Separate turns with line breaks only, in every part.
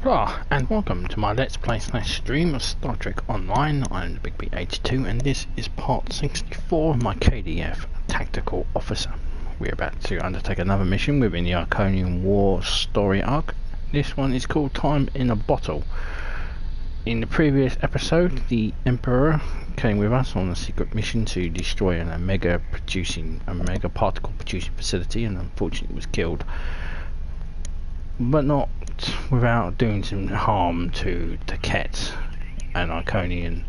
Hola, and welcome to my Let's Play / stream of Star Trek Online. I'm the Big B82 and this is part 64 of my KDF Tactical Officer. We're about to undertake another mission within the Iconian War Story Arc. This one is called Time in a Bottle. In the previous episode, the Empreor came with us on a secret mission to destroy a mega particle producing facility and unfortunately was killed. But not without doing some harm to Ket, an Iconian.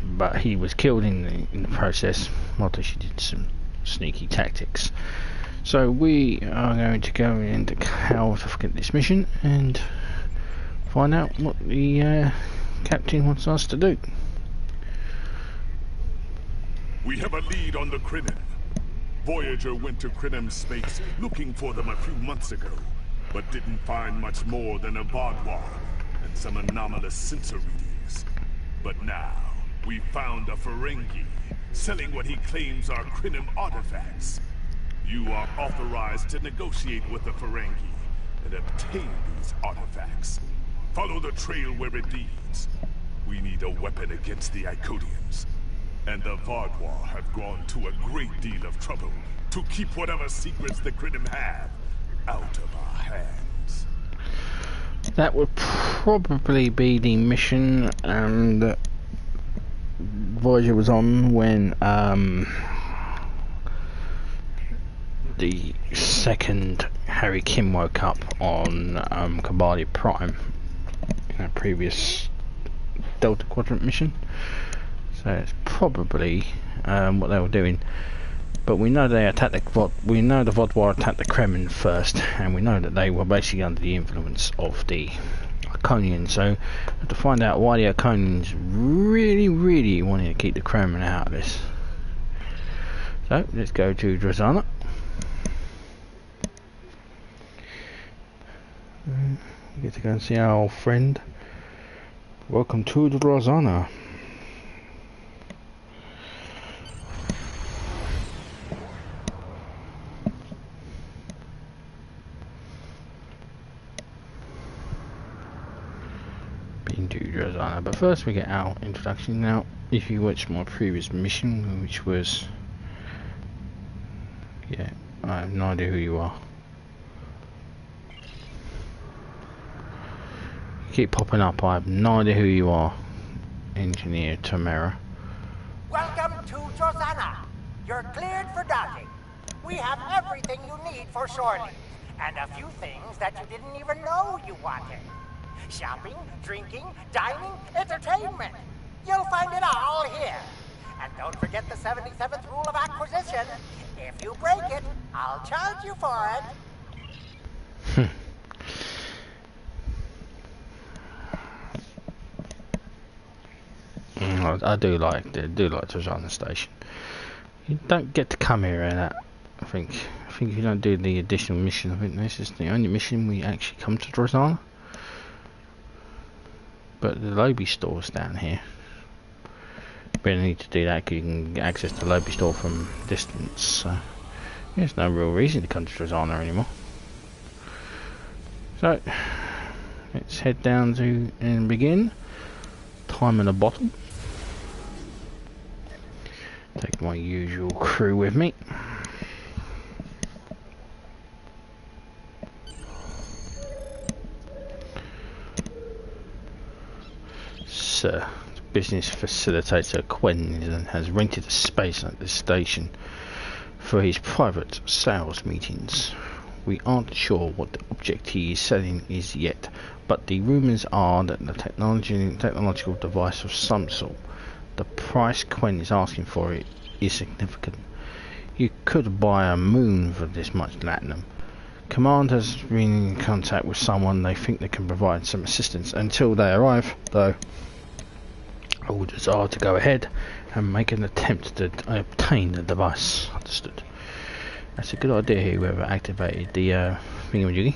But he was killed in the process, although she did some sneaky tactics. So we are going to go into how to get this mission and find out what the captain wants us to do.
We have a lead on the Kremin. Voyager went to Kremin space looking for them a few months ago, but didn't find much more than a Vaaduwar and some anomalous sensor readings. But now, we found a Ferengi, selling what he claims are Kremin artifacts. You are authorized to negotiate with the Ferengi and obtain these artifacts. Follow the trail where it leads. We need a weapon against the Iconians. And the Vaaduwar have gone to a great deal of trouble to keep whatever secrets the Kremin have out of our hands.
That would probably be the mission that Voyager was on when the second Harry Kim woke up on Kabali Prime in a previous Delta Quadrant mission. So it's probably what they were doing. But we know they attacked the Vaaduwar attacked the Kremin first, and we know that they were basically under the influence of the Iconians. So we have to find out why the Iconians really wanted to keep the Kremin out of this. So let's go to Drazana. We get to go and see our old friend. Welcome to Drazana. But first we get our introduction. Now if you watch my previous mission, which was I have no idea who you are. You keep popping up, I have no idea who you are. Engineer Tamara.
Welcome to Drazana. You're cleared for docking. We have everything you need for shore leave, and a few things that you didn't even know you wanted. Shopping, drinking, dining, entertainment. You'll find it all here. And don't forget the 77th rule of acquisition. If you break it, I'll charge you for it.
I do like Drazana Station. You don't get to come here and that. I think if you don't do the additional mission, I think this is the only mission we actually come to Drazana. But the lobby store's down here. You better need to do that because you can get access to the lobby store from distance. So there's no real reason to come to Drazana anymore. So let's head down to and begin. Time in a bottle. Take my usual crew with me. The business facilitator Quinn has rented a space at this station for his private sales meetings. We aren't sure what the object he is selling is yet, but the rumours are that the technological device of some sort. The price Quinn is asking for it is significant. You could buy a moon for this much platinum. Command has been in contact with someone they think they can provide some assistance. Until they arrive, though, orders are to go ahead and make an attempt to obtain the device. Understood. That's a good idea, whoever activated the thingamajiggy.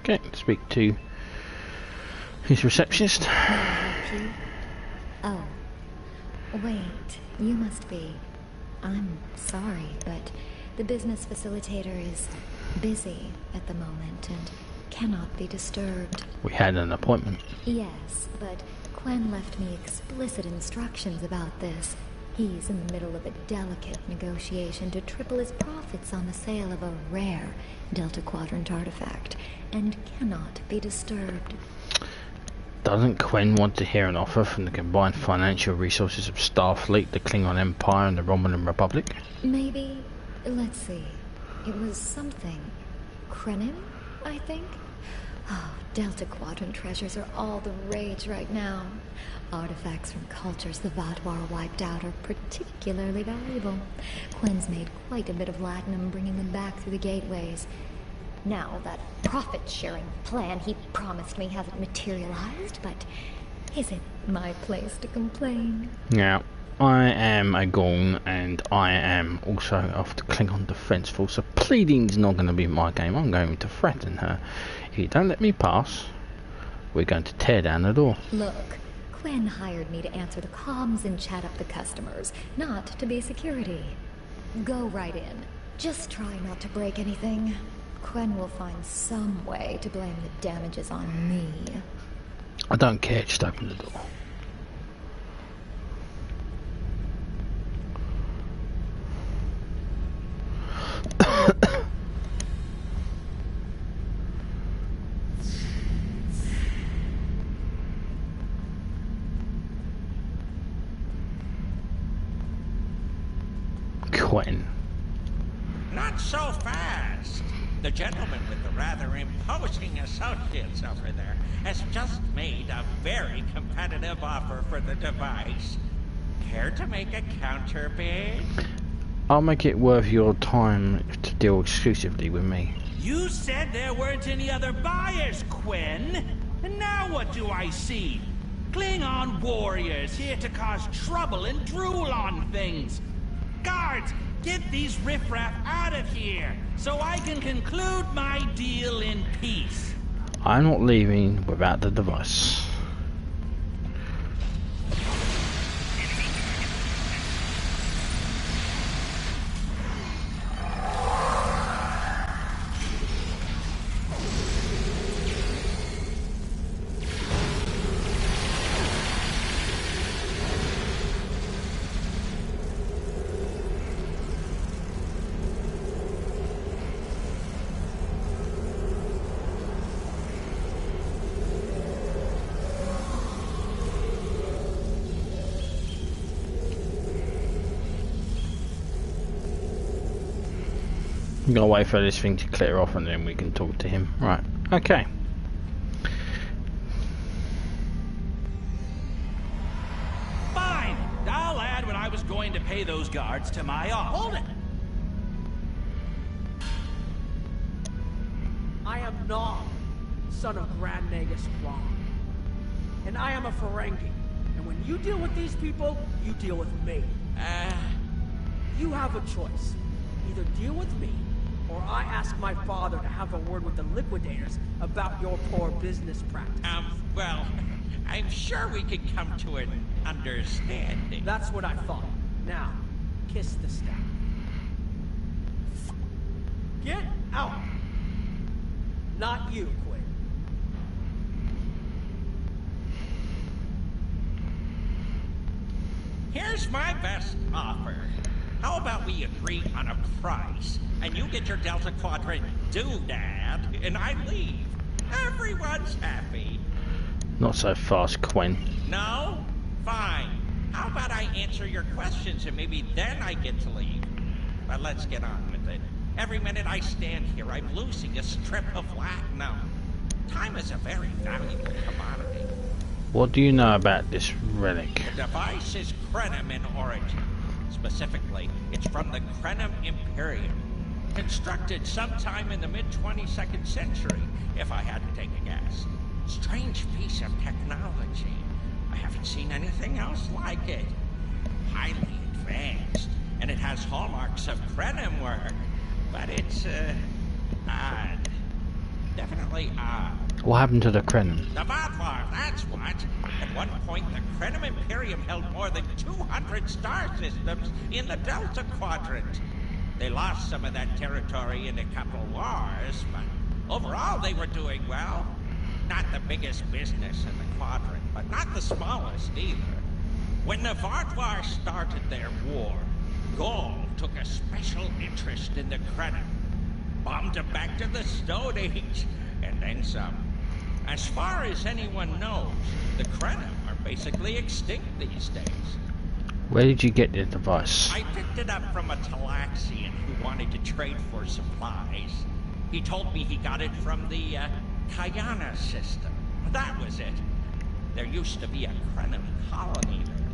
Okay, speak to his receptionist.
Oh, wait, you must be. I'm sorry, but The business facilitator is busy at the moment and cannot be disturbed.
We had an appointment.
Yes, but Quen left me explicit instructions about this. He's in the middle of a delicate negotiation to triple his profits on the sale of a rare Delta Quadrant artifact, and cannot be disturbed.
Doesn't Quen want to hear an offer from the combined financial resources of Starfleet, the Klingon Empire, and the Romulan Republic?
Maybe. Let's see. It was something. Kremin, I think? Oh, Delta Quadrant treasures are all the rage right now. Artifacts from cultures the Vaaduwar wiped out are particularly valuable. Quen's made quite a bit of latinum bringing them back through the gateways. Now, that profit-sharing plan he promised me hasn't materialized, but is it my place to complain?
Now, I am a Gorn, and I am also of the Klingon Defense Force, so pleading's not going to be my game. I'm going to threaten her. If you don't let me pass, we're going to tear down the door.
Look, Quen hired me to answer the comms and chat up the customers, not to be security. Go right in. Just try not to break anything. Quen will find some way to blame the damages on me.
I don't care, just open the door. Quen.
Not so fast. The gentleman with the rather imposing associates over there has just made a very competitive offer for the device. Care to make a counter bid?
I'll make it worth your time to deal exclusively with me.
You said there weren't any other buyers, Quen. And now what do I see? Klingon warriors here to cause trouble and drool on things. Guards, get these riffraff out of here, so I can conclude my deal in peace.
I'm not leaving without the device. I'm gonna wait for this thing to clear off and then we can talk to him. Right, okay.
Fine! I'll add what I was going to pay those guards to my offer. Hold it!
I am Nog, son of Grand Nagus Ron. And I am a Ferengi. And when you deal with these people, you deal with me. You have a choice. Either deal with me, or I ask my father to have a word with the liquidators about your poor business practice.
Well, I'm sure we could come to an understanding.
That's what I thought. Now, kiss the staff. Get out! Not you, Quinn.
Here's my best offer. How about we agree on a price, and you get your Delta Quadrant doodad, and I leave. Everyone's happy.
Not so fast, Quen.
No? Fine. How about I answer your questions, and maybe then I get to leave? But let's get on with it. Every minute I stand here, I'm losing a strip of latinum. Time is a very valuable commodity.
What do you know about this relic?
The device is Kremin in origin. Specifically, it's from the Kremin Empreor. Constructed sometime in the mid-22nd century, if I had to take a guess. Strange piece of technology. I haven't seen anything else like it. Highly advanced, and it has hallmarks of Kremin work. But it's, odd. Definitely odd.
What happened to the Kremin?
The Vaaduwar, that's what. At one point, the Kremin Imperium held more than 200 star systems in the Delta Quadrant. They lost some of that territory in a couple wars, but overall they were doing well. Not the biggest business in the Quadrant, but not the smallest either. When the Vaaduwar started their war, Gaul took a special interest in the Kremin, bombed them back to the Stone Age, and then some. As far as anyone knows, the Kremin are basically extinct these days.
Where did you get the device?
I picked it up from a Talaxian who wanted to trade for supplies. He told me he got it from the KYANA system. That was it. There used to be a Kremin colony there,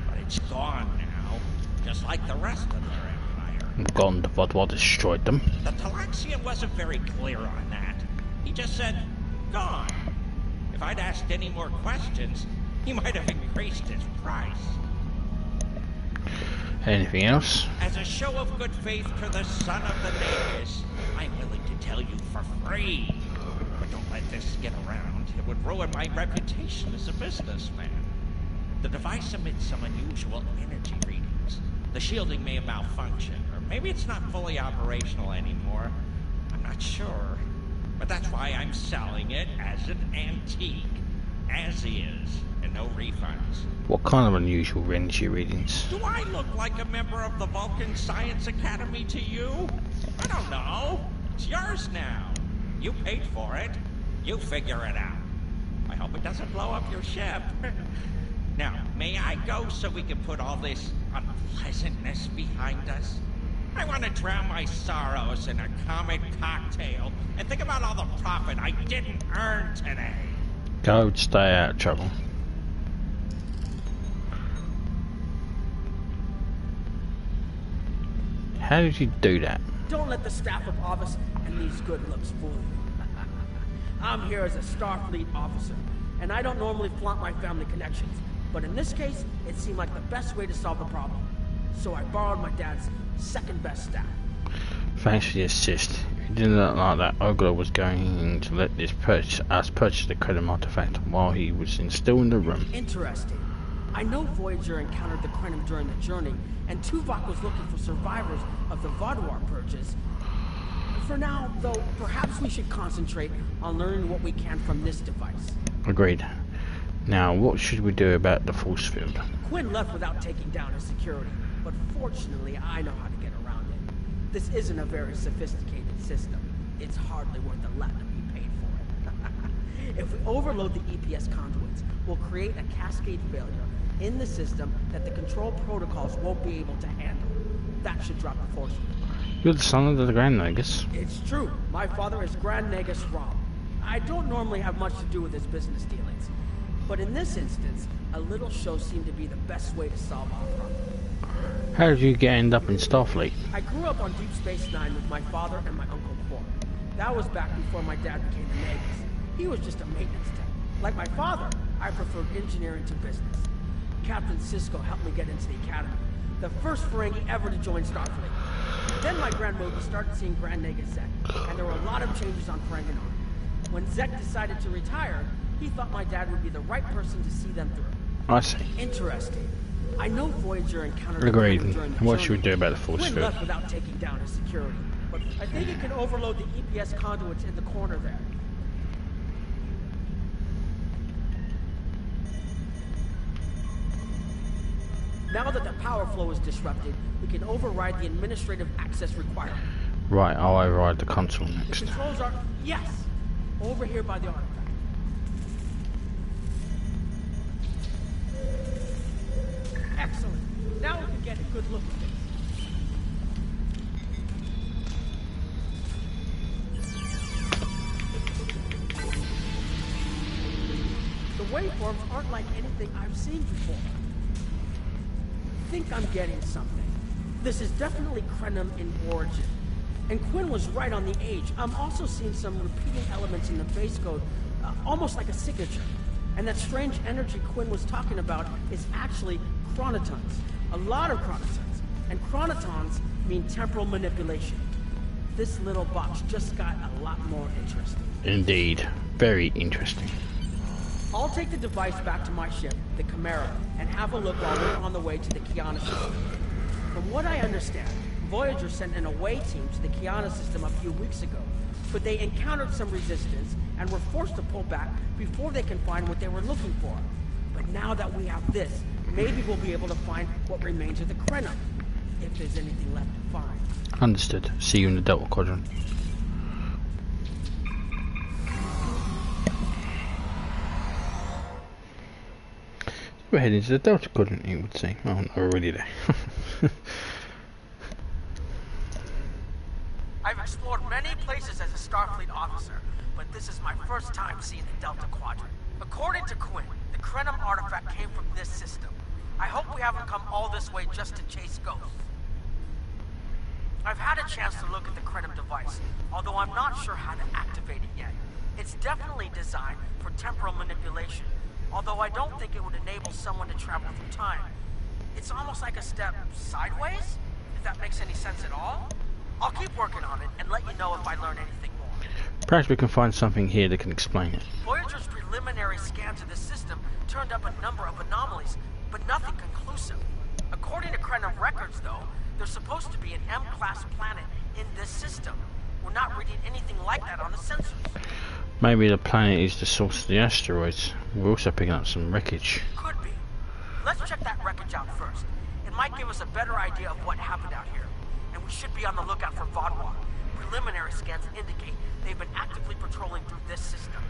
but it's gone now, just like the rest of their empire.
Gone, the Vaaduwar destroyed them.
The Talaxian wasn't very clear on that. He just said, gone. If I'd asked any more questions, he might have increased his price.
Anything else?
As a show of good faith to the son of the Nagus, I'm willing to tell you for free. But don't let this get around. It would ruin my reputation as a businessman. The device emits some unusual energy readings. The shielding may have malfunctioned, or maybe it's not fully operational anymore. I'm not sure. But that's why I'm selling it as an antique. As is, and no refunds.
What kind of unusual energy readings?
Do I look like a member of the Vulcan Science Academy to you? I don't know. It's yours now. You paid for it. You figure it out. I hope it doesn't blow up your ship. Now, may I go so we can put all this unpleasantness behind us? I want to drown my sorrows in a comic cocktail and think about all the profit I didn't earn today.
Go, stay out of trouble. How did you do that?
Don't let the staff of office and these good looks fool you. I'm here as a Starfleet officer, and I don't normally flaunt my family connections. But in this case, it seemed like the best way to solve the problem. So I borrowed my dad's second best staff.
Thanks for the assist. It didn't look like that ogre was going to let us purchase the Kremin artifact while he was still in the room.
Interesting. I know Voyager encountered the Kremin during the journey, and Tuvok was looking for survivors of the Vaaduwar purges. For now, though, perhaps we should concentrate on learning what we can from this device.
Agreed. Now, what should we do about the force field?
Quinn left without taking down his security, but fortunately I know how to get around it. This isn't a very sophisticated system. It's hardly worth the latinum he paid for it. If we overload the EPS conduits, we'll create a cascade failure in the system that the control protocols won't be able to handle. That should drop the force field.
You're the son of the Grand Nagus.
It's true. My father is Grand Nagus Rom. I don't normally have much to do with his business dealings. But in this instance, a little show seemed to be the best way to solve our problem.
How did you end up in Starfleet?
I grew up on Deep Space Nine with my father and my uncle Quark. That was back before my dad became the Nagus. He was just a maintenance tech. Like my father, I preferred engineering to business. Captain Sisko helped me get into the academy, the first Ferengi ever to join Starfleet. Then my grandmother started seeing Grand Nagus Zek, and there were a lot of changes on Ferengi. When Zek decided to retire, he thought my dad would be the right person to see them through.
I see.
Interesting. I know Voyager encountered...
Agreed.
During the
What
journey.
should we do about the force
Quinn
field?
left without taking down his security, but I think it can overload the EPS conduits in the corner there. Now that the power flow is disrupted, we can override the administrative access requirement.
Right, I'll override the console
The
next.
controls are... Yes! Over here by the artifact. Excellent. Now we can get a good look at this. The waveforms aren't like anything I've seen before. I think I'm getting something. This is definitely Kremin in origin. And Quinn was right on the age. I'm also seeing some repeating elements in the base code, almost like a signature. And that strange energy Quinn was talking about is actually chronotons. A lot of chronotons. And chronotons mean temporal manipulation. This little box just got a lot more interesting.
Indeed. Very interesting.
I'll take the device back to my ship, the Chimera, and have a look while we're on the way to the KYANA system. From what I understand, Voyager sent an away team to the KYANA system a few weeks ago, but they encountered some resistance and were forced to pull back before they can find what they were looking for. But now that we have this, maybe we'll be able to find what remains of the Kremin, if there's anything left to find.
Understood. See you in the Delta Quadrant. We're heading to the Delta Quadrant, you would say. Oh, no, we're already there.
I've explored many places as a Starfleet officer, but this is my first time seeing the Delta Quadrant. According to Quinn, the Kremin artifact came from this system. I hope we haven't come all this way just to chase ghosts. I've had a chance to look at the Kremin device, although I'm not sure how to activate it yet. It's definitely designed for temporal manipulation, although I don't think it would enable someone to travel through time. It's almost like a step sideways, if that makes any sense at all. I'll keep working on it and let you know if I learn anything more.
Perhaps we can find something here that can explain it.
Voyager's preliminary scans of the system turned up a number of anomalies, but nothing conclusive. According to Kremin records, though, there's supposed to be an M-class planet in this system. We're not reading anything like that on the sensors.
Maybe the planet is the source of the asteroids. We're also picking up some wreckage.
Could be. Let's check that wreckage out first. It might give us a better idea of what happened out here. And we should be on the lookout for Vaaduwar. Preliminary scans indicate they've been actively patrolling through this system.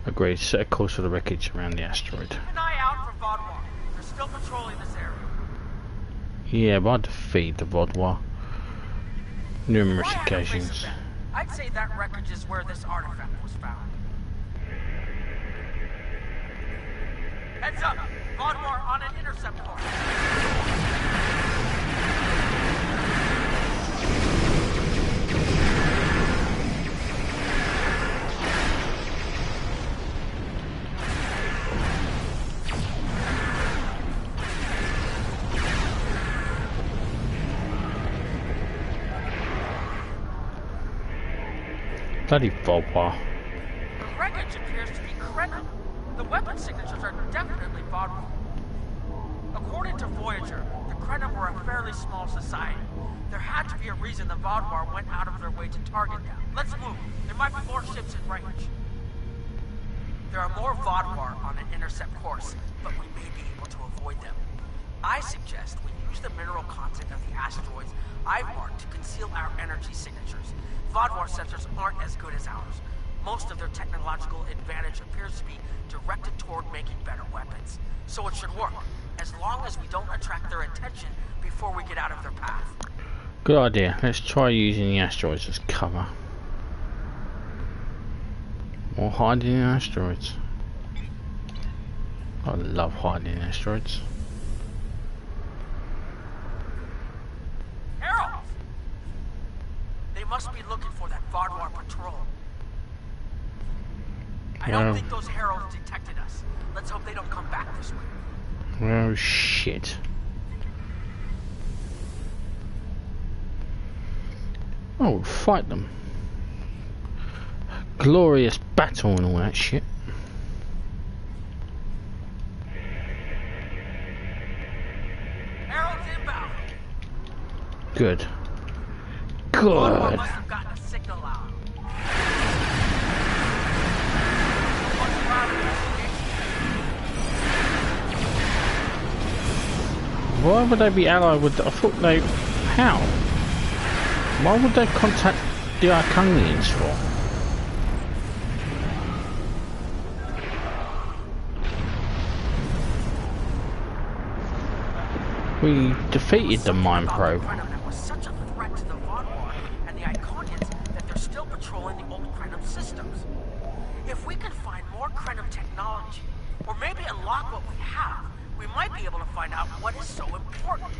Agreed. Set a course for the wreckage around the asteroid.
Keep an eye out for Vaaduwar. They're still patrolling this area.
Yeah, but I defeated the Vaaduwar numerous
If I had to place a
occasions.
bet, I'd say that wreckage is where this artifact was found. Heads up! Vaaduwar on an intercept course.
Bloody Vaaduwar.
The wreckage appears to be Kremin. The weapon signatures are definitely Vaaduwar. According to Voyager, the Kremin were a fairly small society. There had to be a reason the Vaaduwar went out of their way to target them. Let's move. There might be more ships in range. There are more Vaaduwar on an intercept course, but we may be able to avoid them. I suggest we use the mineral content of the asteroids I've marked to conceal our energy signatures. Vaaduwar sensors aren't as good as ours. Most of their technological advantage appears to be directed toward making better weapons. So it should work, as long as we don't attract their attention before we get out of their path.
Good idea. Let's try using the asteroids as cover. Or hiding in asteroids. I love hiding in asteroids.
Herald! They must be looking for that Vaaduwar patrol. I don't think those heralds detected us. Let's hope they don't come back this way.
Oh shit. Oh, fight them. Glorious battle and all that shit.
Heralds inbound.
Good.
Vaaduwar
Good.
must have gotten a signal out.
Why would they be allied with? I thought they. How? Why would they contact the Iconians for? We defeated the mine probe.
Kremin was such a threat to the Vaaduwar and the Iconians that they're still patrolling the old Kremin systems. If we can find more Kremin technology, or maybe unlock what we have, we might be able to find out what is so important.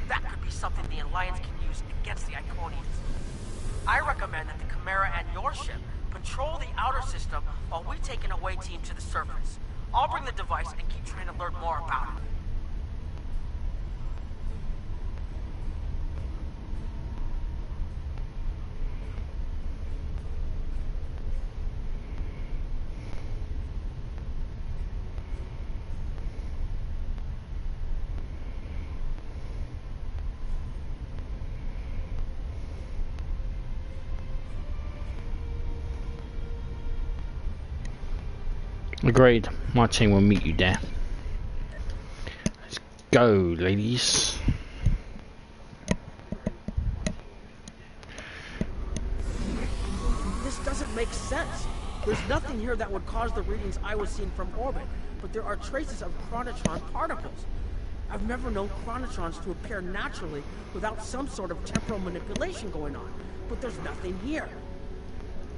That could be something the Alliance can use against the Iconians. I recommend that the Chimera and your ship patrol the outer system while we take an away team to the surface. I'll bring the device and keep trying to learn more about it.
Agreed. My team will meet you there. Let's go, ladies.
This doesn't make sense. There's nothing here that would cause the readings I was seeing from orbit, but there are traces of chronotron particles. I've never known chronotrons to appear naturally without some sort of temporal manipulation going on, but there's nothing here.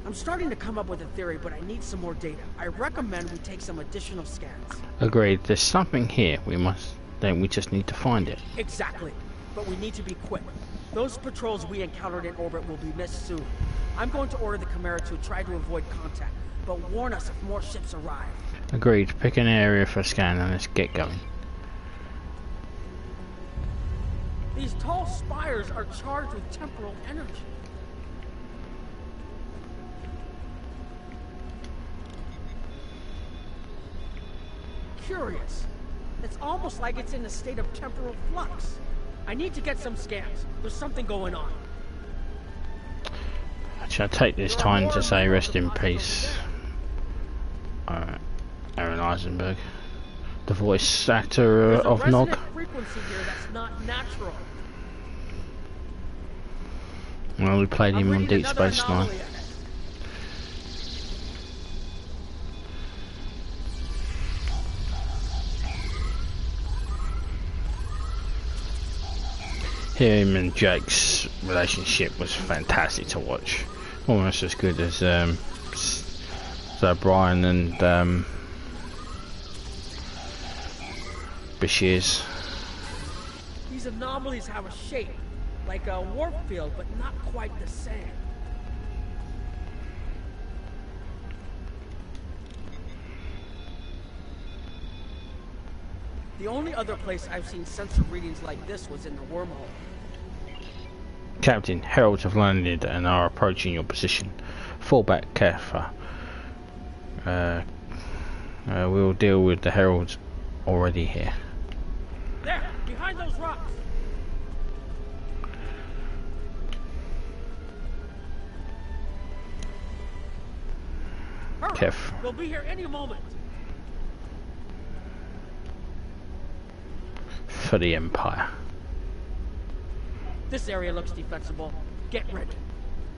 I'm starting to come up with a theory, but I need some more data. I recommend we take some additional scans.
Agreed. There's something here. We just need to find it.
Exactly. But we need to be quick. Those patrols we encountered in orbit will be missed soon. I'm going to order the Chimera to try to avoid contact, but warn us if more ships arrive.
Agreed. Pick an area for a scan and let's get going.
These tall spires are charged with temporal energy. Curious. It's almost like it's in a state of temporal flux. I need to get some scans. There's something going on.
Shall I take this time to say rest in peace, Aaron Eisenberg, the voice actor of Nog.
Frequency here that's not natural.
Well, we played him on Deep Space Nine. Him and Jake's relationship was fantastic to watch. Almost as good as Brian and Bashir's.
These anomalies have a shape, like a warp field, but not quite the same. The only other place I've seen sensor readings like this was in the wormhole.
Captain, heralds have landed and are approaching your position. Fall back, Keffa. We'll deal with the heralds already here.
There, behind those rocks.
Kef.
They'll be here any moment.
For the Empire.
This area looks defensible. Get ready.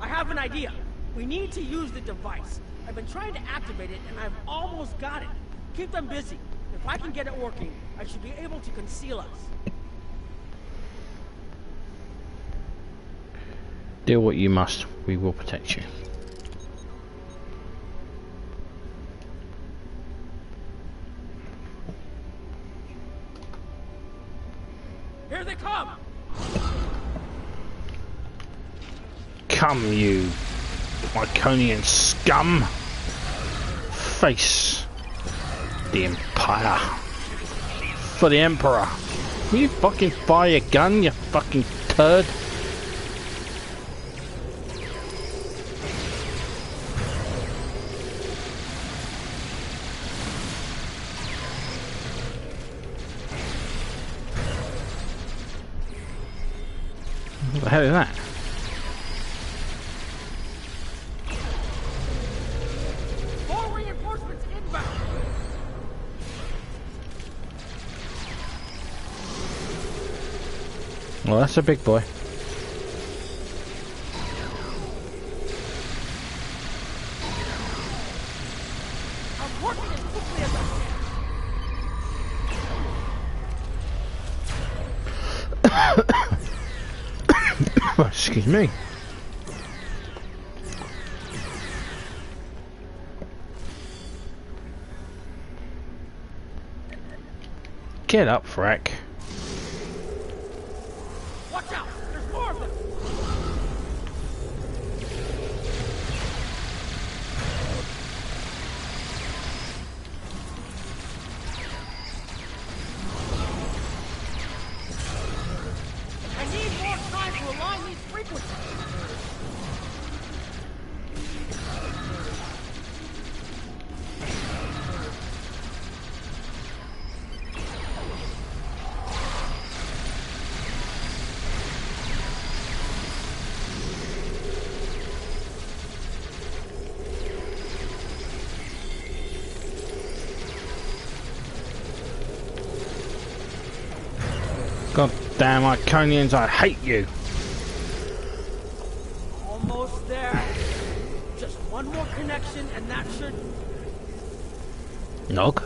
I have an idea. We need to use the device. I've been trying to activate it and I've almost got it. Keep them busy. If I can get it working, I should be able to conceal us.
Do what you must. We will protect you.
Here they come!
Come, you Iconian scum! Face the Empire for the Emperor. Will you fucking fire a gun, you fucking turd? What the hell is that?
More reinforcements inbound.
Well, that's a big boy.
I'm working as quickly as I can.
Excuse me. Get up, Frack.
Watch out! There's more of them! I need more time to align these frequencies!
God damn Iconians, I hate you!
Almost there. Just one more connection and that should...
Nog?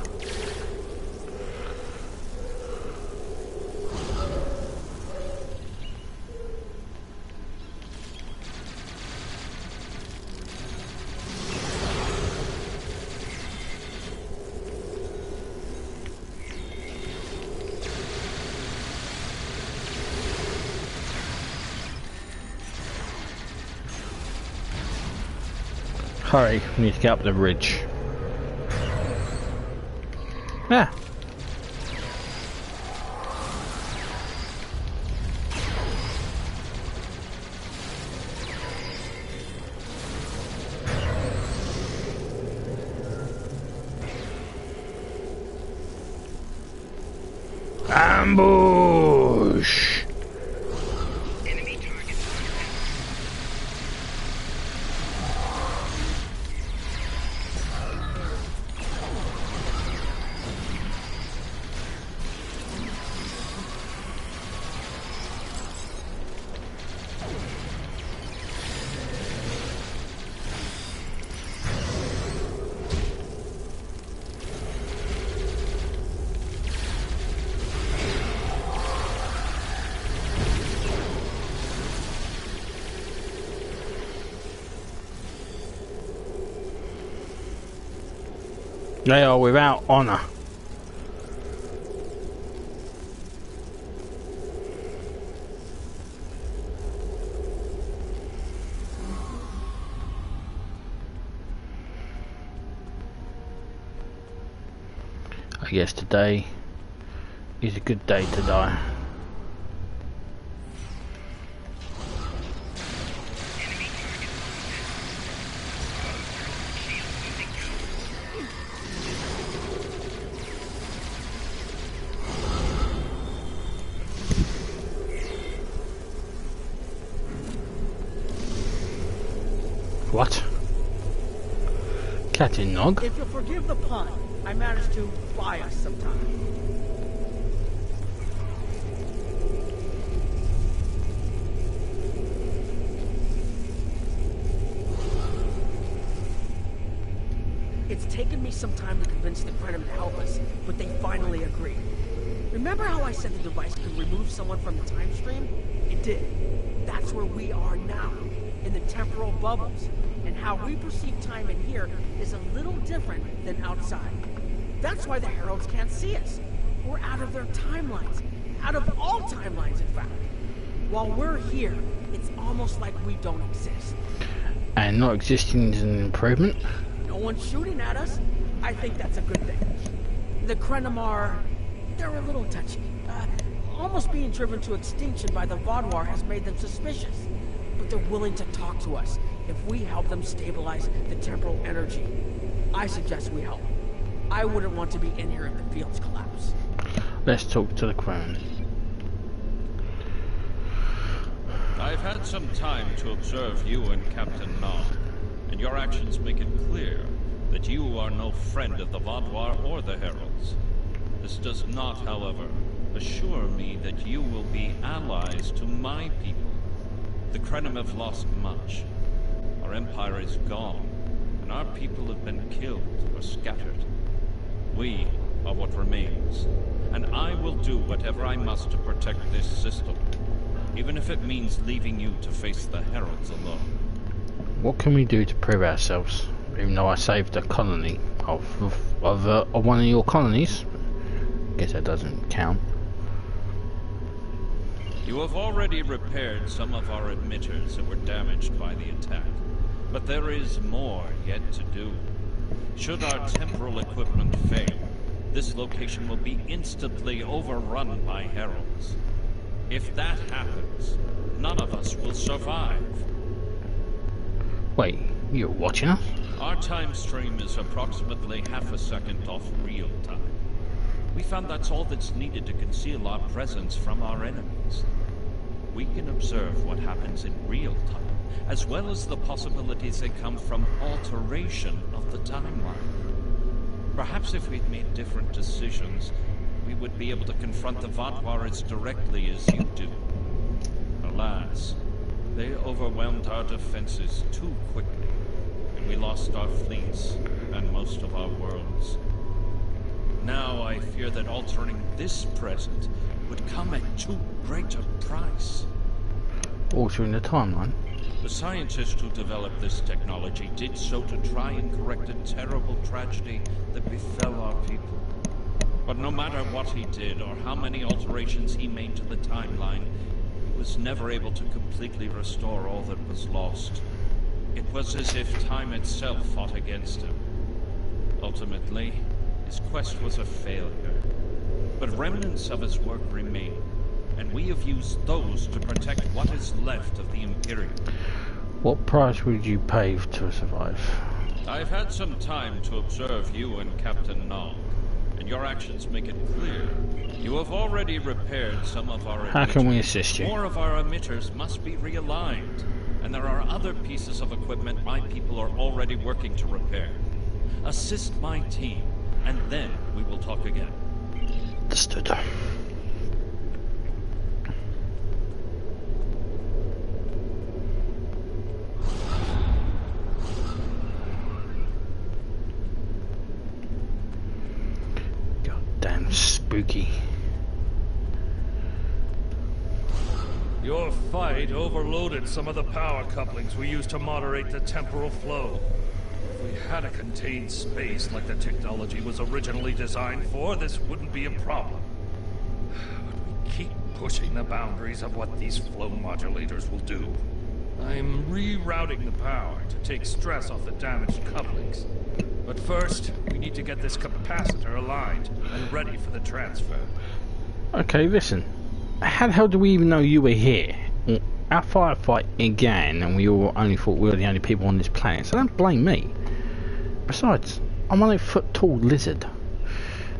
Hurry, we need to get up the ridge. Ah. Ambush!
Enemy target.
They are without honor. I guess today is a good day to die. What? Cat in Nog?
If you'll forgive the pun, I managed to buy us some time. It's taken me some time to convince the Kremin to help us, but they finally agreed. Remember how I said the device could remove someone from the time stream? It did. That's where we are now, in the temporal bubbles. And how we perceive time in here is a little different than outside. That's why the Heralds can't see us. We're out of their timelines. Out of all timelines, in fact. While we're here, it's almost like we don't exist.
And not existing is an improvement?
No one's shooting at us. I think that's a good thing. The Kremin are... they're a little touchy. Almost being driven to extinction by the Vaaduwar has made them suspicious. But they're willing to talk to us if we help them stabilize the temporal energy. I suggest we help. I wouldn't want to be in here if the fields collapse.
Let's talk to the Kremin.
I've had some time to observe you and Captain Nog, and your actions make it clear that you are no friend of the Vaaduwar or the Heralds. This does not, however, assure me that you will be allies to my people. The Kremin have lost much. Our empire is gone, and our people have been killed or scattered. We are what remains, and I will do whatever I must to protect this system, even if it means leaving you to face the Heralds alone.
What can we do to prove ourselves? Even though I saved a colony of one of your colonies, guess that doesn't count.
You have already repaired some of our emitters that were damaged by the attack, but there is more yet to do. Should our temporal equipment fail, this location will be instantly overrun by Heralds. If that happens, none of us will survive.
Wait, you're watching us?
Our time stream is approximately half a second off real time. We found that's all that's needed to conceal our presence from our enemies. We can observe what happens in real time, as well as the possibilities that come from alteration of the timeline. Perhaps if we'd made different decisions, we would be able to confront the Vaaduwar as directly as you do. Alas, they overwhelmed our defenses too quickly, and we lost our fleets and most of our worlds. Now I fear that altering this present would come at too great a price.
Altering the timeline?
The scientist who developed this technology did so to try and correct a terrible tragedy that befell our people. But no matter what he did or how many alterations he made to the timeline, he was never able to completely restore all that was lost. It was as if time itself fought against him. Ultimately, his quest was a failure. But remnants of his work remain, and we have used those to protect what is left of the Imperium.
What price would you pay to survive?
I've had some time to observe you and Captain Nog, and your actions make it clear. You have already repaired some of our emitters.
How can we assist you?
More of our emitters must be realigned, and there are other pieces of equipment my people are already working to repair. Assist my team, and then we will talk again.
Understood. Goddamn spooky.
Your fight overloaded some of the power couplings we used to moderate the temporal flow. If we had a contained space like the technology was originally designed for, this wouldn't be a problem. But we keep pushing the boundaries of what these flow modulators will do. I'm rerouting the power to take stress off the damaged couplings. But first, we need to get this capacitor aligned and ready for the transfer.
Okay, listen. How the hell do we even know you were here? Our firefight began and we all only thought we were the only people on this planet, so don't blame me. Besides, I'm an 8-foot-tall lizard.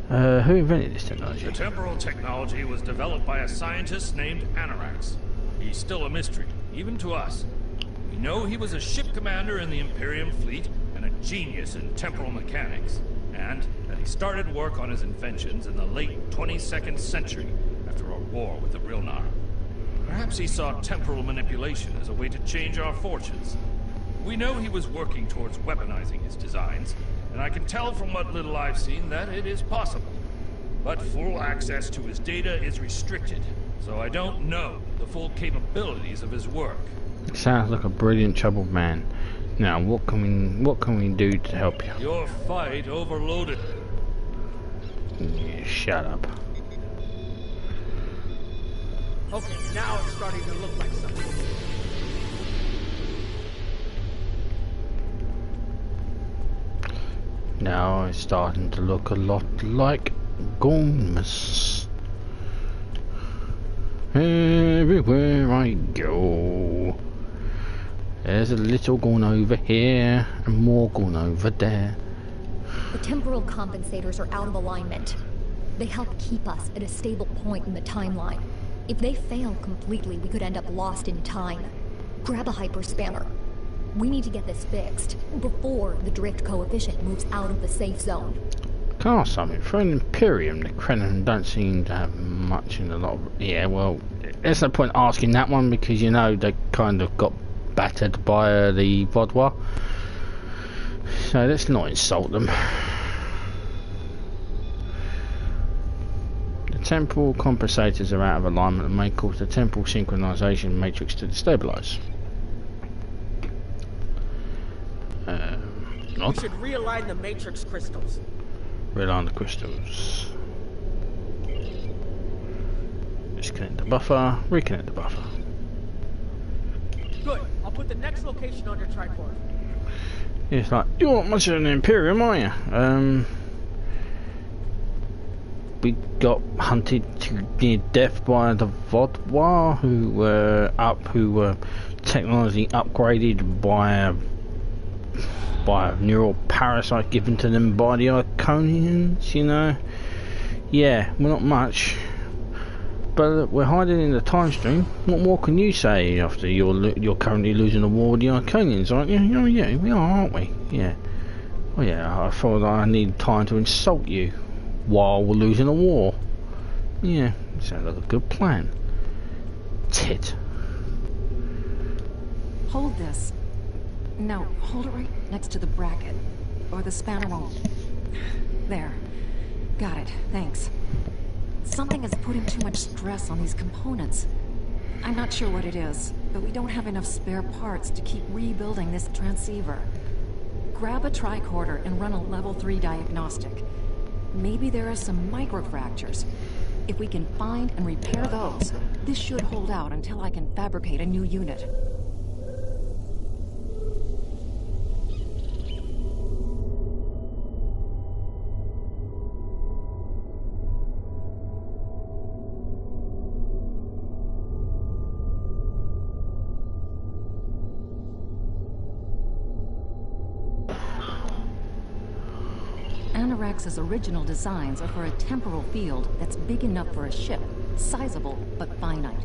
Who invented this technology?
The temporal technology was developed by a scientist named Anorax. He's still a mystery, even to us. We know he was a ship commander in the Imperium fleet and a genius in temporal mechanics, and that he started work on his inventions in the late 22nd century after our war with the Rilnar. Perhaps he saw temporal manipulation as a way to change our fortunes. We know he was working towards weaponizing his designs, and I can tell from what little I've seen that it is possible. But full access to his data is restricted, so I don't know the full capabilities of his work.
Sounds like a brilliant troubled man. Now, what can we do to help you?
Your fight overloaded.
Yeah, shut up.
Okay, now it's starting to look like something.
Now it's starting to look a lot like Gormus. Everywhere I go, there's a little gone over here and more gone over there.
The temporal compensators are out of alignment. They help keep us at a stable point in the timeline. If they fail completely, we could end up lost in time. Grab a hyperspanner. We need to get this fixed before the drift coefficient moves out of the safe zone.
Can I ask something? For an Imperium, the Kremin don't seem to have much in a lot of... Yeah, well, there's no point asking that one because, you know, they kind of got battered by the Vaaduwar. So let's not insult them. The temporal compensators are out of alignment and may cause the temporal synchronization matrix to destabilize.
We should realign the matrix crystals.
Realign the crystals. Disconnect the buffer. Reconnect the buffer.
Good. I'll put the next location on your tricorder.
It's like, you aren't much of an Imperium, are you? We got hunted to near death by the Vaaduwar, who were technology upgraded by a neural parasite given to them by the Iconians, you know. Yeah, we're not much, but we're hiding in the time stream. What more can you say after you're currently losing the war with the Iconians, aren't you? Oh yeah, we are, aren't we? Yeah. Oh yeah, I thought I needed time to insult you while we're losing a war. Yeah, sounds like a good plan. Tit.
Hold this. No, hold it right next to the bracket. Or the spanner won't. There. Got it, thanks. Something is putting too much stress on these components. I'm not sure what it is, but we don't have enough spare parts to keep rebuilding this transceiver. Grab a tricorder and run a level 3 diagnostic. Maybe there are some microfractures. If we can find and repair those, this should hold out until I can fabricate a new unit. Anorax's original designs are for a temporal field that's big enough for a ship, sizable but finite.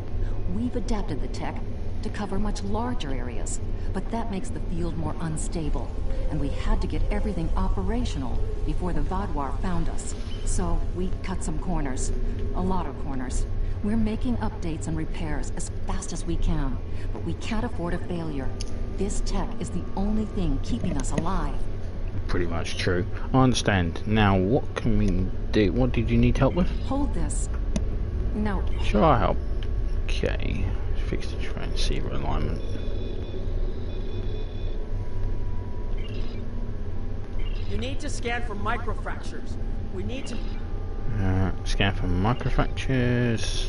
We've adapted the tech to cover much larger areas, but that makes the field more unstable, and we had to get everything operational before the Vaaduwar found us. So we cut some corners, a lot of corners. We're making updates and repairs as fast as we can, but we can't afford a failure. This tech is the only thing keeping us alive.
Pretty much true. I understand. Now, what can we do? What did you need help with?
Hold this. No.
Sure, I'll help. Okay. Fix the transceiver alignment.
You need to scan for microfractures. We need to...
Scan for microfractures.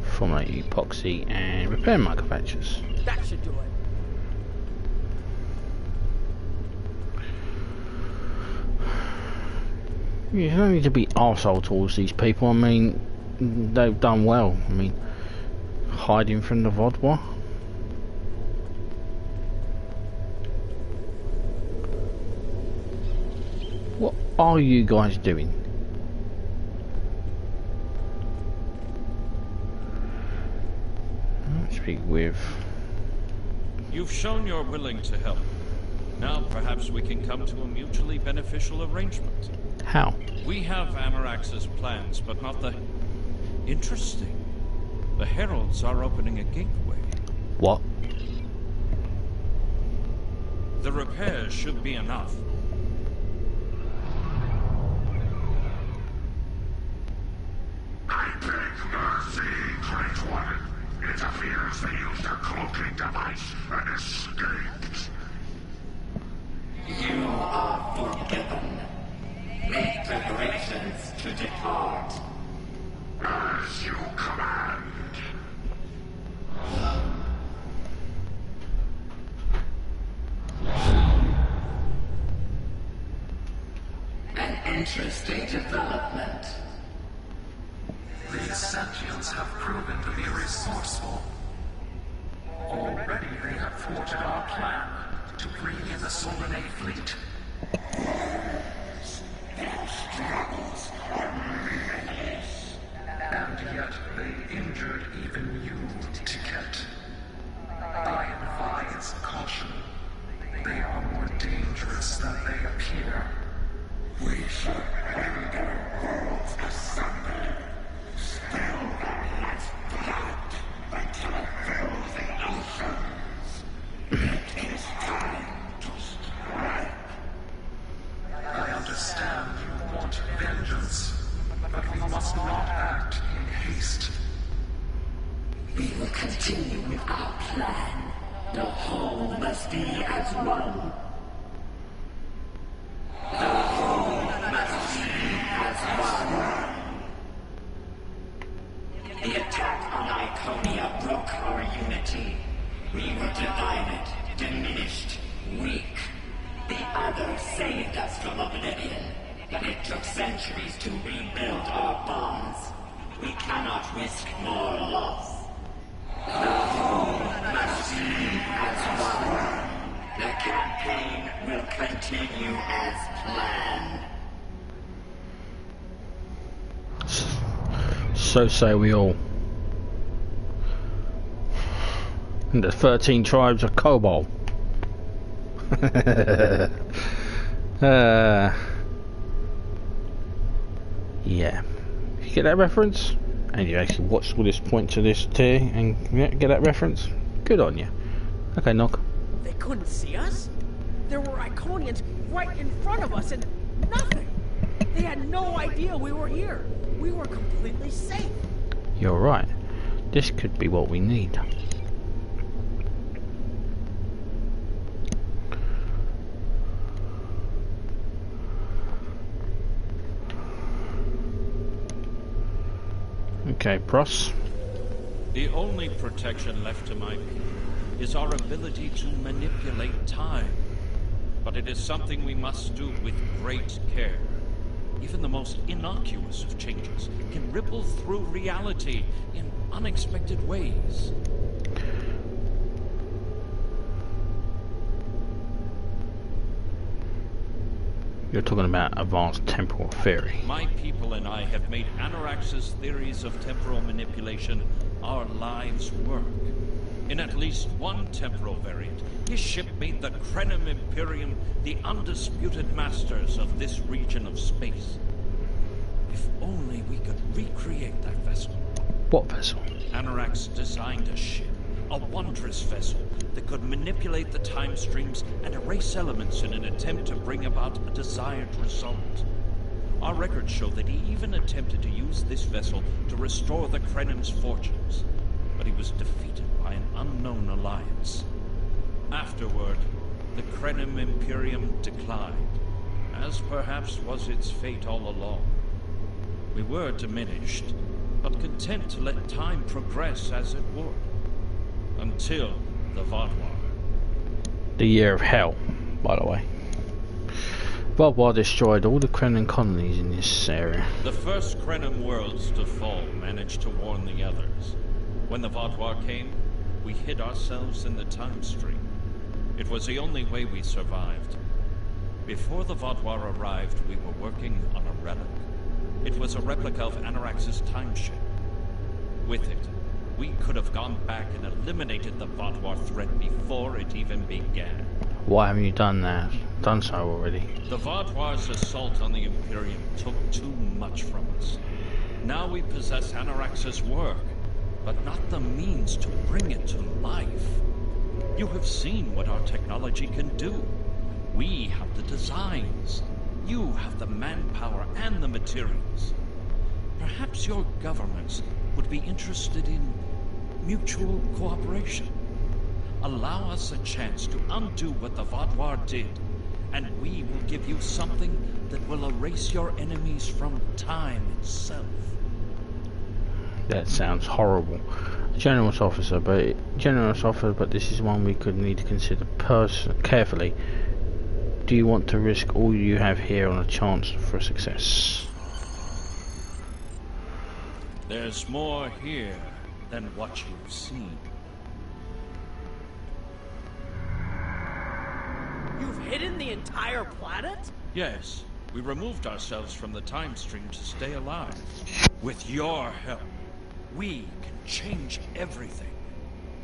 Formulate epoxy and repair microfractures.
That should do it.
You don't need to be arsehole towards these people. I mean, they've done well. I mean, hiding from the Vaaduwar. What are you guys doing? Let's speak with...
You've shown you're willing to help. Now perhaps we can come to a mutually beneficial arrangement.
How?
We have Anorax's plans, but not the... Interesting. The Heralds are opening a gateway.
What?
The repairs should be enough.
I beg mercy, Great One. It appears they used a cloaking device and escaped.
You are forgiven. Make preparations to depart.
As you command.
An interesting development.
These sentients have proven to be resourceful. Already they have thwarted our plan to bring in the Solanae fleet.
Their struggles are meaningless.
And yet they injured even you, Ticket. I advise caution. They are more dangerous than they appear.
We should rend their worlds asunder. Still let blood until it fills the oceans. It is time to strike.
I understand you want vengeance, but we must not act in haste.
We will continue with our plan. The whole must be as one. The whole must be as one. The attack on Iconia broke our unity. We were divided, diminished, weak. The others saved us from oblivion, but it took centuries to rebuild our bonds. We cannot risk more loss. The whole must be as one. The campaign will continue as planned.
So say we all. And the 13 tribes of Kobold. Yeah. If you get that reference? And you actually watched all this point to this tier and get that reference? Good on you. Okay, Nog.
They couldn't see us? There were Iconians right in front of us and nothing. They had no idea we were here. We were completely safe.
You're right. This could be what we need. Okay, Pros.
The only protection left to my people is our ability to manipulate time. But it is something we must do with great care. Even the most innocuous of changes can ripple through reality in unexpected ways.
You're talking about advanced temporal theory.
My people and I have made Anorax's theories of temporal manipulation our lives' work. In at least one temporal variant, his ship made the Kremin Imperium the undisputed masters of this region of space. If only we could recreate that vessel.
What vessel?
Anorax designed a ship, a wondrous vessel that could manipulate the time streams and erase elements in an attempt to bring about a desired result. Our records show that he even attempted to use this vessel to restore the Krenim's fortunes, but he was defeated by an unknown alliance. Afterward, the Kremin Imperium declined, as perhaps was its fate all along. We were diminished, but content to let time progress as it would. Until the Vaaduwar.
The year of hell, by the way. Vaaduwar destroyed all the Kremin colonies in this area.
The first Kremin worlds to fall managed to warn the others. When the Vaaduwar came, we hid ourselves in the time stream. It was the only way we survived. Before the Vaaduwar arrived, we were working on a relic. It was a replica of Anorax's time ship. With it, we could have gone back and eliminated the Vaaduwar threat before it even began.
Why haven't you done that? Done so already?
The Vaaduwar's assault on the Imperium took too much from us. Now we possess Anorax's work, but not the means to bring it to life. You have seen what our technology can do. We have the designs. You have the manpower and the materials. Perhaps your governments would be interested in mutual cooperation. Allow us a chance to undo what the Vaaduwar did, and we will give you something that will erase your enemies from time itself.
That sounds horrible. Generous officer, but this is one we could need to consider carefully. Do you want to risk all you have here on a chance for success?
There's more here than what you've seen.
You've hidden the entire planet?
Yes, we removed ourselves from the time stream to stay alive. With your help, we can change everything.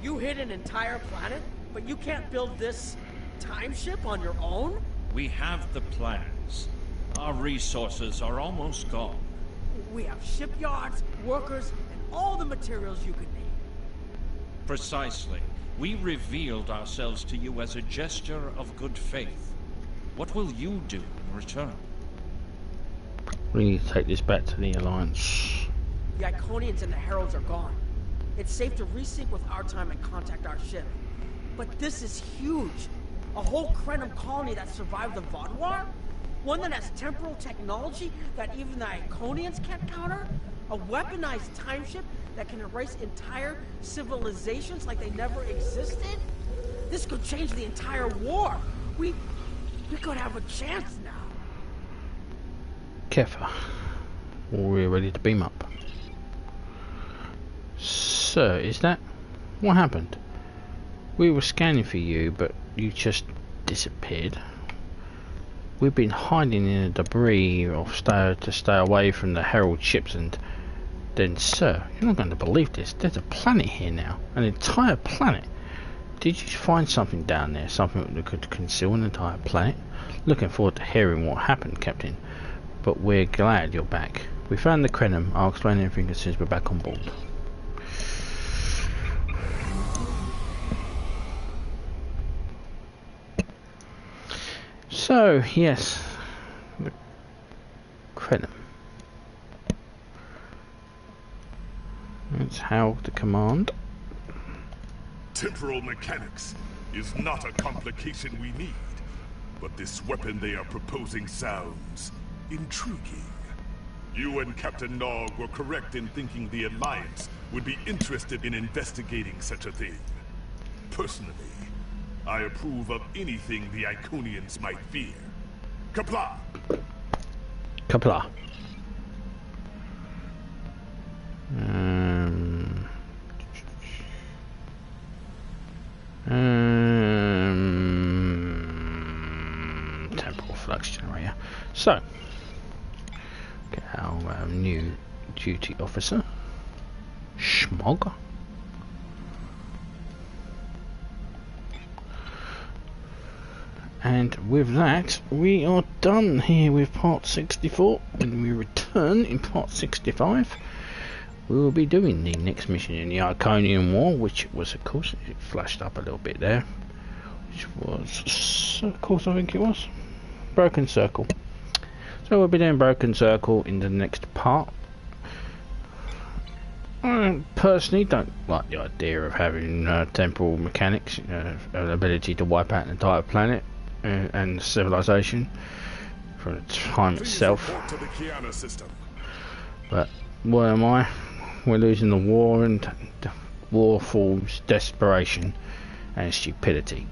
You hid an entire planet, but you can't build this time ship on your own?
We have the plans. Our resources are almost gone.
We have shipyards, workers, and all the materials you could need.
Precisely. We revealed ourselves to you as a gesture of good faith. What will you do in return?
We need to take this back to the Alliance.
The Iconians and the Heralds are gone. It's safe to resync with our time and contact our ship. But this is huge. A whole Kremin colony that survived the Vaaduwar? One that has temporal technology that even the Iconians can't counter? A weaponized time ship that can erase entire civilizations like they never existed? This could change the entire war. We could have a chance now.
Kefa, we're ready to beam up. Sir, is that what happened? We were scanning for you, but you just disappeared. We've been hiding in the debris to stay away from the Herald ships, and then, sir, you're not going to believe this. There's a planet here now, an entire planet. Did you find something down there, something that could conceal an entire planet? Looking forward to hearing what happened, Captain. But we're glad you're back. We found the Kremin. I'll explain everything as soon as we're back on board. So, yes, the Kremin. That's how the command.
Temporal mechanics is not a complication we need, but this weapon they are proposing sounds intriguing. You and Captain Nog were correct in thinking the Alliance would be interested in investigating such a thing. Personally, I approve of anything the Iconians might fear. Kapla!
Kapla. Temporal flux generator. So, get our new duty officer, Schmog. And with that, we are done here with part 64. When we return in part 65, we will be doing the next mission in the Iconian War, which was, of course, it flashed up a little bit there, which was, of course, I think it was Broken Circle. So we'll be doing Broken Circle in the next part. I personally don't like the idea of having temporal mechanics, an ability to wipe out an entire planet and civilization from the time itself.
To the KYANA system.
But where am I? We're losing the war, and war forms desperation and stupidity.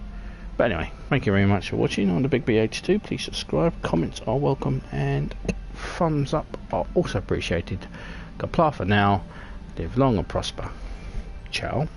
But anyway, thank you very much for watching on the Big B82. Please subscribe, comments are welcome, and thumbs up are also appreciated. Kapla for now. Live long and prosper. Ciao.